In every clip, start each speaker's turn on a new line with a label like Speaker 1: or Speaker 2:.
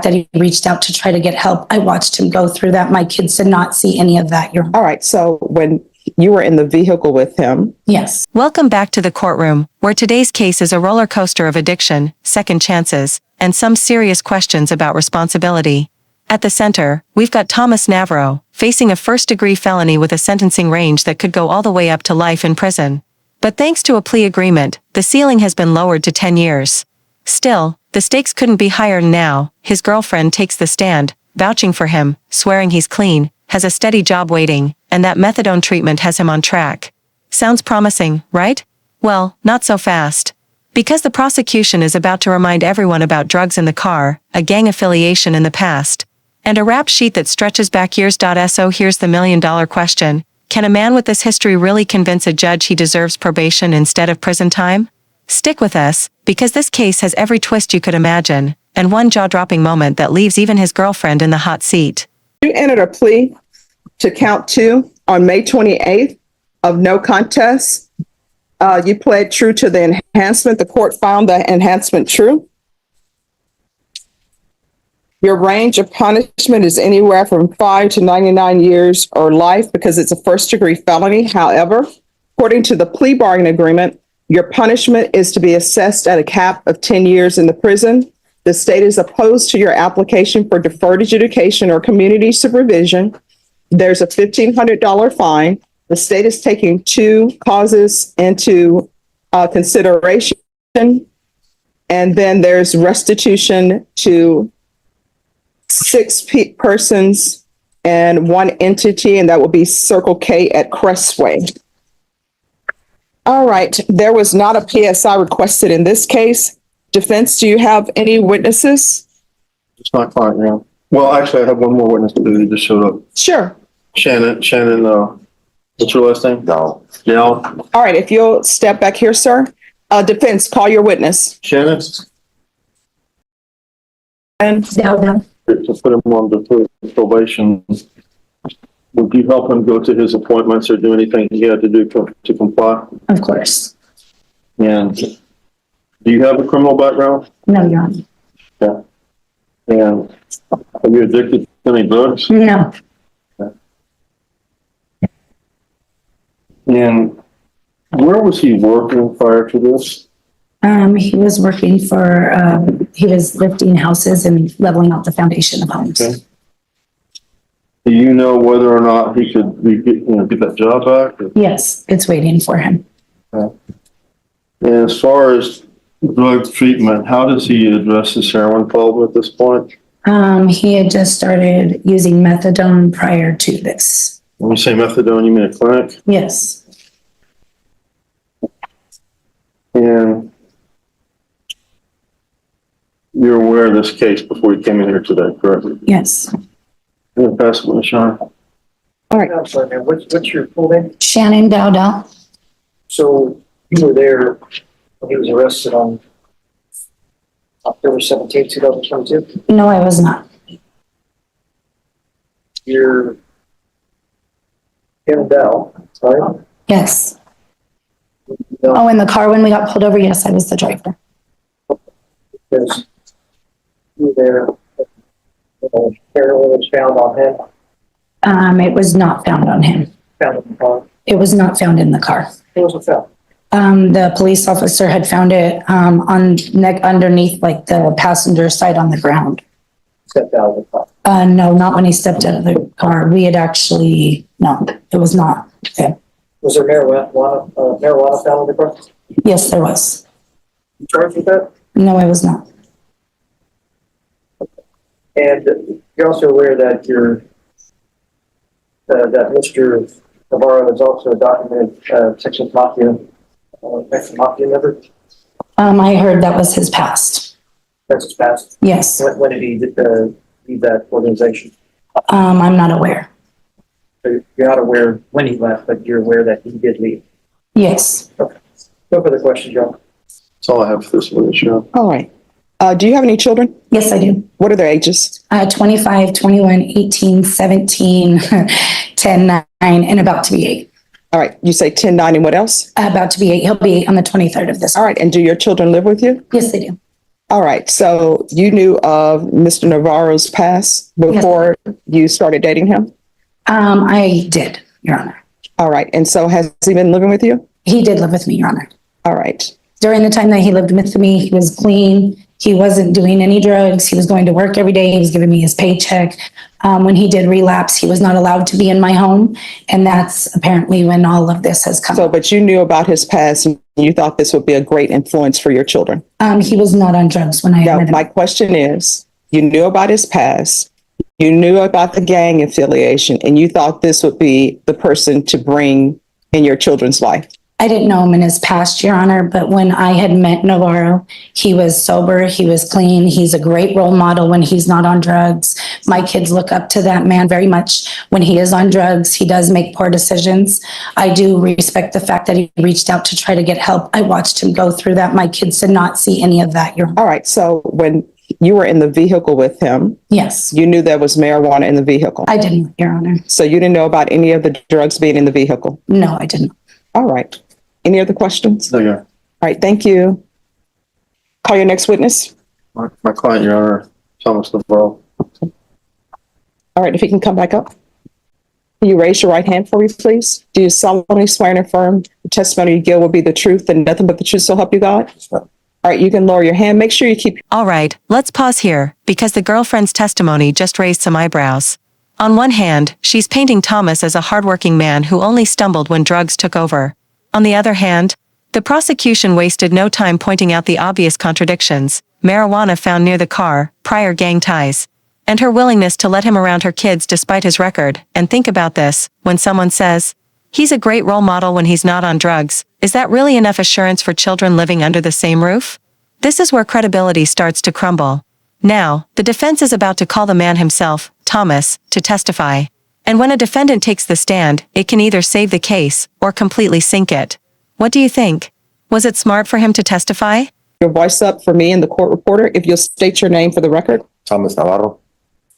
Speaker 1: that he reached out to try to get help. I watched him go through that. My kids did not see any of that.
Speaker 2: All right. So when you were in the vehicle with him.
Speaker 1: Yes.
Speaker 3: Welcome back to the courtroom, where today's case is a roller coaster of addiction, second chances, and some serious questions about responsibility. At the center, we've got Thomas Navaro, facing a first-degree felony with a sentencing range that could go all the way up to life in prison. But thanks to a plea agreement, the ceiling has been lowered to 10 years. Still, the stakes couldn't be higher now. His girlfriend takes the stand, vouching for him, swearing he's clean, has a steady job waiting, and that methadone treatment has him on track. Sounds promising, right? Well, not so fast. Because the prosecution is about to remind everyone about drugs in the car, a gang affiliation in the past, and a rap sheet that stretches back years. So here's the million-dollar question. Can a man with this history really convince a judge he deserves probation instead of prison time? Stick with us, because this case has every twist you could imagine, and one jaw-dropping moment that leaves even his girlfriend in the hot seat.
Speaker 2: You entered a plea to count 2 on May 28th of no contest. You pled true to the enhancement. The court found the enhancement true. Your range of punishment is anywhere from 5 to 99 years or life because it's a first-degree felony. However, according to the plea bargaining agreement, your punishment is to be assessed at a cap of 10 years in the prison. The state is opposed to your application for deferred adjudication or community supervision. There's a $1,500 fine. The state is taking 2 causes into consideration. And then there's restitution to 6 persons and 1 entity, and that will be Circle K at Crestway. All right. There was not a PSI requested in this case. Defense, do you have any witnesses?
Speaker 4: It's my client now. Well, actually, I have one more witness who just showed up.
Speaker 2: Sure.
Speaker 4: Shannon, what's your last name?
Speaker 5: No.
Speaker 4: Dell.
Speaker 2: All right. If you'll step back here, sir. Defense, call your witness.
Speaker 4: Shannon?
Speaker 2: And
Speaker 1: No.
Speaker 4: To put him on deferred probation, would you help him go to his appointments or do anything he had to do to comply?
Speaker 1: Of course.
Speaker 4: And do you have a criminal background?
Speaker 1: No, Your Honor.
Speaker 4: Yeah. And are you addicted to any drugs?
Speaker 1: No.
Speaker 4: And where was he working prior to this?
Speaker 1: He was working for, he was lifting houses and leveling out the foundation of homes.
Speaker 4: Okay. Do you know whether or not he could get that job back? Or?
Speaker 1: Yes, it's waiting for him.
Speaker 4: Okay. And as far as drug treatment, how does he address his heroin problem at this point?
Speaker 1: He had just started using methadone prior to this.
Speaker 4: When you say methadone, you mean a clinic?
Speaker 1: Yes.
Speaker 4: And you're aware of this case before you came in here today, correct?
Speaker 1: Yes.
Speaker 4: I'm going to pass it with Sean.
Speaker 2: all right.
Speaker 6: I'm sorry, man. What's your full name?
Speaker 1: Shannon Dowdell.
Speaker 6: So you were there when he was arrested on October 17th, 2022?
Speaker 1: No, I was not.
Speaker 6: You're Shannon Dowdell, right?
Speaker 1: Yes.
Speaker 6: No,
Speaker 1: Oh, in the car when we got pulled over, yes, I was the driver.
Speaker 6: because you were there, heroin was found on him,
Speaker 1: It was not found on him.
Speaker 6: found in the car.
Speaker 1: It was not found in the car.
Speaker 6: It wasn't found.
Speaker 1: The police officer had found it, on neck underneath like the passenger side on the ground.
Speaker 6: Stepped out of the car.
Speaker 1: No, not when he stepped out of the car. We had actually, no, it was not. Okay.
Speaker 6: Was there marijuana found in the car?
Speaker 1: Yes, there was.
Speaker 6: You charged with that?
Speaker 1: No, I was not.
Speaker 6: And you're also aware that that Mr. Navaro is also a documented Texas Mafia member.
Speaker 1: I heard that was his past.
Speaker 6: That's his past.
Speaker 1: Yes.
Speaker 6: When did he leave that organization?
Speaker 1: I'm not aware.
Speaker 6: So you're not aware when he left, but you're aware that he did leave.
Speaker 1: Yes.
Speaker 6: Okay. No further questions, John.
Speaker 4: That's all I have for this one, Sean.
Speaker 2: All right. Do you have any children?
Speaker 1: Yes, I do.
Speaker 2: What are their ages?
Speaker 1: 25, 21, 18, 17, 10, 9, and about to be 8.
Speaker 2: All right. You say 10, 9, and what else?
Speaker 1: About to be 8. He'll be 8 on the 23rd of this.
Speaker 2: All right. And do your children live with you?
Speaker 1: Yes, they do.
Speaker 2: All right, so you knew of Mr. Navaro's past before you started dating him?
Speaker 1: I did, Your Honor.
Speaker 2: All right, and so has he been living with you?
Speaker 1: He did live with me, Your Honor.
Speaker 2: All right,
Speaker 1: During the time that he lived with me, he was clean. He wasn't doing any drugs. He was going to work every day. He was giving me his paycheck. When he did relapse, he was not allowed to be in my home. And that's apparently when all of this has come
Speaker 2: so,
Speaker 1: up.
Speaker 2: but you knew about his past and you thought this would be a great influence for your children?
Speaker 1: He was not on drugs when I
Speaker 2: Now,
Speaker 1: met him.
Speaker 2: my question is, you knew about his past, you knew about the gang affiliation, and you thought this would be the person to bring in your children's life?
Speaker 1: I didn't know him in his past, Your Honor, but when I had met Navaro, he was sober, he was clean, he's a great role model when he's not on drugs. My kids look up to that man very much. When he is on drugs, he does make poor decisions. I do respect the fact that he reached out to try to get help. I watched him go through that. My kids did not see any of that, Your Honor.
Speaker 2: All right, so when you were in the vehicle with him,
Speaker 1: Yes,
Speaker 2: you knew there was marijuana in the vehicle.
Speaker 1: I didn't, Your Honor.
Speaker 2: So you didn't know about any of the drugs being in the vehicle?
Speaker 1: No, I didn't.
Speaker 2: All right. Any other questions?
Speaker 4: No, Your Honor.
Speaker 2: All right, thank you. Call your next witness.
Speaker 4: My client, Your Honor, Thomas Navaro.
Speaker 2: All right, if he can come back up. Can you raise your right hand for me, please? Do you solemnly swear and affirm the testimony you give will be the truth and nothing but the truth, so help you God? All right, you can lower your hand. Make sure you keep.
Speaker 3: All right, let's pause here, because the girlfriend's testimony just raised some eyebrows. On one hand, she's painting Thomas as a hardworking man who only stumbled when drugs took over. On the other hand, the prosecution wasted no time pointing out the obvious contradictions: marijuana found near the car, prior gang ties, and her willingness to let him around her kids despite his record. And think about this, when someone says, he's a great role model when he's not on drugs, is that really enough assurance for children living under the same roof? This is where credibility starts to crumble. Now, the defense is about to call the man himself, Thomas, to testify. And when a defendant takes the stand, it can either save the case or completely sink it. What do you think? Was it smart for him to testify?
Speaker 2: Your voice up for me and the court reporter, if you'll state your name for the record.
Speaker 5: Thomas Navaro.
Speaker 2: All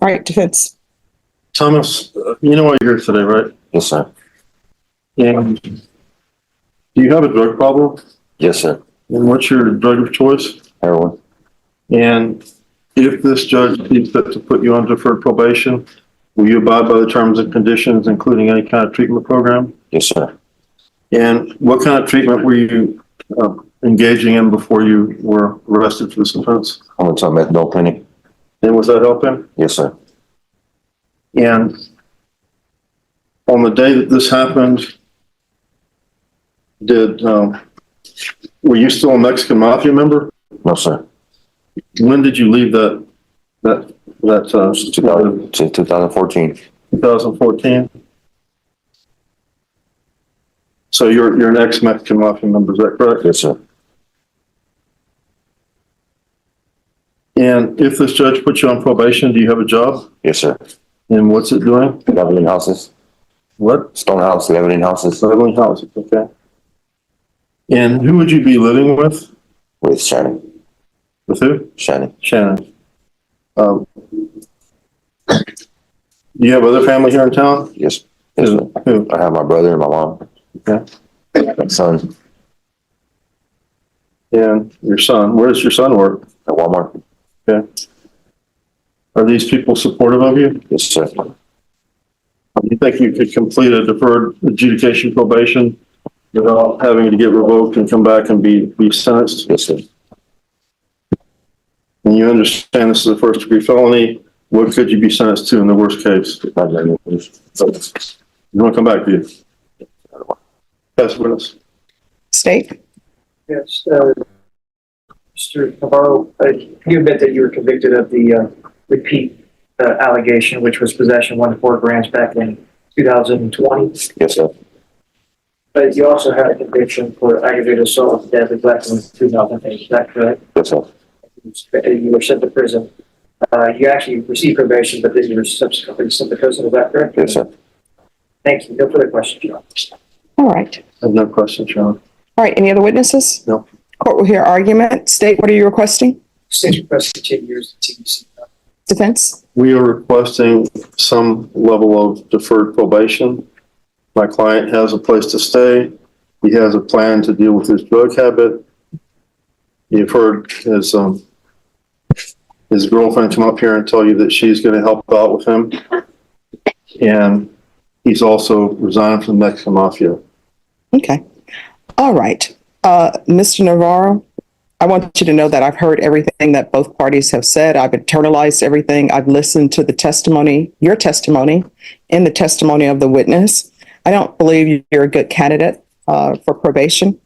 Speaker 2: right, defense.
Speaker 4: Thomas, you know why you're here today, right?
Speaker 5: Yes, sir.
Speaker 4: And do you have a drug problem?
Speaker 5: Yes, sir.
Speaker 4: And what's your drug of choice?
Speaker 5: Heroin.
Speaker 4: And if this judge sees fit to put you on deferred probation, will you abide by the terms and conditions, including any kind of treatment program?
Speaker 5: Yes, sir.
Speaker 4: And what kind of treatment were you engaging in before you were arrested for this offense?
Speaker 5: I went to a methadone clinic.
Speaker 4: And was that helping?
Speaker 5: Yes, sir.
Speaker 4: And on the day that this happened, were you still a Mexican Mafia member?
Speaker 5: No, sir.
Speaker 4: When did you leave that
Speaker 5: 2014.
Speaker 4: 2014? So you're an ex-Mexican Mafia member, is that correct?
Speaker 5: Yes, sir.
Speaker 4: And if this judge puts you on probation, do you have a job?
Speaker 5: Yes, sir.
Speaker 4: And what's it doing?
Speaker 5: Leveling houses.
Speaker 4: What?
Speaker 5: Stone house, leveling houses
Speaker 4: Leveling houses, okay. And who would you be living with?
Speaker 5: with Shannon.
Speaker 4: With who?
Speaker 5: Shannon.
Speaker 4: Shannon. Do you have other family here in town?
Speaker 5: Yes. Yes, sir.
Speaker 4: Who?
Speaker 5: I have my brother and my mom.
Speaker 4: Okay.
Speaker 5: My son
Speaker 4: And your son. Where does your son work?
Speaker 5: at Walmart.
Speaker 4: Okay. Are these people supportive of you?
Speaker 5: Yes, sir.
Speaker 4: Do you think you could complete a deferred adjudication probation without having to get revoked and come back and be sentenced?
Speaker 5: Yes, sir.
Speaker 4: And you understand this is a first degree felony. What could you be sentenced to in the worst case? You want to come back, do you? Yes, witness.
Speaker 2: State.
Speaker 6: Yes, Mr. Navaro, you admit that you were convicted of the repeat allegation, which was possession 1 to 4 grams back in 2020.
Speaker 5: Yes, sir.
Speaker 6: But you also had a conviction for aggravated assault with deadly weapon in 2008. Is that correct?
Speaker 5: Yes, sir.
Speaker 6: You were sent to prison. You actually received probation, but then you were subsequently sent to prison. Is that correct?
Speaker 5: Yes, sir.
Speaker 6: Thank you. No further questions, John.
Speaker 2: All right.
Speaker 4: I have no questions, Sean.
Speaker 2: All right, any other witnesses?
Speaker 4: No.
Speaker 2: Court will hear argument. State, what are you requesting?
Speaker 6: State requested 10 years of TBC.
Speaker 2: Defense?
Speaker 4: We are requesting some level of deferred probation. My client has a place to stay. He has a plan to deal with his drug habit. You've heard his his girlfriend come up here and tell you that she's going to help out with him. And he's also resigned from the Mexican Mafia.
Speaker 2: Okay. All right. Mr. Navarro, I want you to know that I've heard everything that both parties have said. I've internalized everything. I've listened to the testimony, your testimony, and the testimony of the witness. I don't believe you're a good candidate for probation.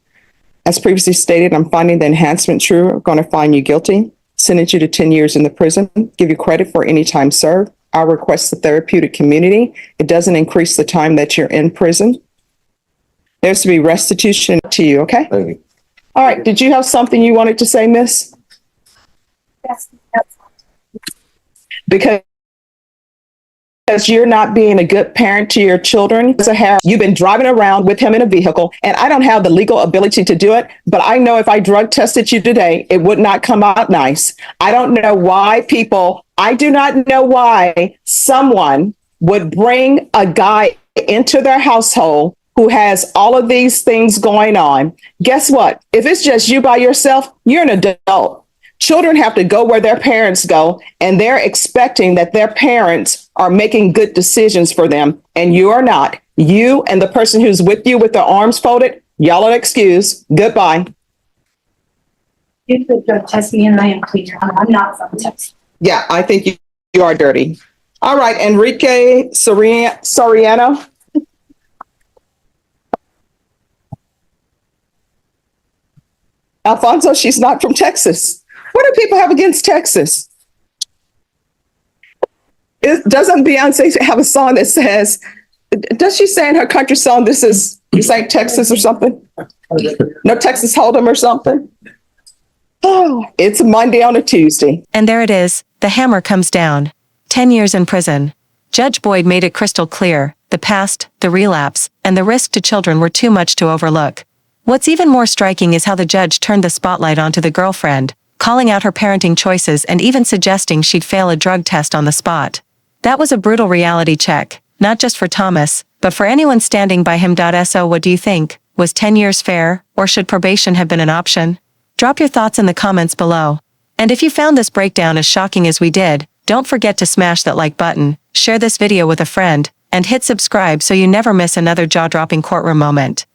Speaker 2: As previously stated, I'm finding the enhancement true. I'm going to find you guilty, sentence you to 10 years in the prison, give you credit for any time served. I request the therapeutic community. It doesn't increase the time that you're in prison. There's to be restitution to you, okay?
Speaker 5: Thank you.
Speaker 2: All right. Did you have something you wanted to say, miss?
Speaker 1: Yes.
Speaker 2: Because you're not being a good parent to your children. You've been driving around with him in a vehicle, and I don't have the legal ability to do it, but I know if I drug tested you today, it would not come out nice. I do not know why someone would bring a guy into their household who has all of these things going on. Guess what? If it's just you by yourself, you're an adult. Children have to go where their parents go, and they're expecting that their parents are making good decisions for them, and you are not. You and the person who's with you with their arms folded, y'all are excused. Goodbye.
Speaker 1: You could drug test me and I am clean. I'm not from Texas.
Speaker 2: Yeah, I think you are dirty. All right, Enrique Soriano. Alfonso, she's not from Texas. What do people have against Texas? Doesn't Beyonce have a song that says, does she say in her country song, this is Texas or something? No Texas Hold'em or something? Oh, it's a Monday on a Tuesday.
Speaker 3: And there it is, the hammer comes down. 10 years in prison. Judge Boyd made it crystal clear, the past, the relapse, and the risk to children were too much to overlook. What's even more striking is how the judge turned the spotlight onto the girlfriend, calling out her parenting choices and even suggesting she'd fail a drug test on the spot. That was a brutal reality check, not just for Thomas, but for anyone standing by him. So what do you think? Was 10 years fair, or should probation have been an option? Drop your thoughts in the comments below. And if you found this breakdown as shocking as we did, don't forget to smash that like button, share this video with a friend, and hit subscribe so you never miss another jaw-dropping courtroom moment.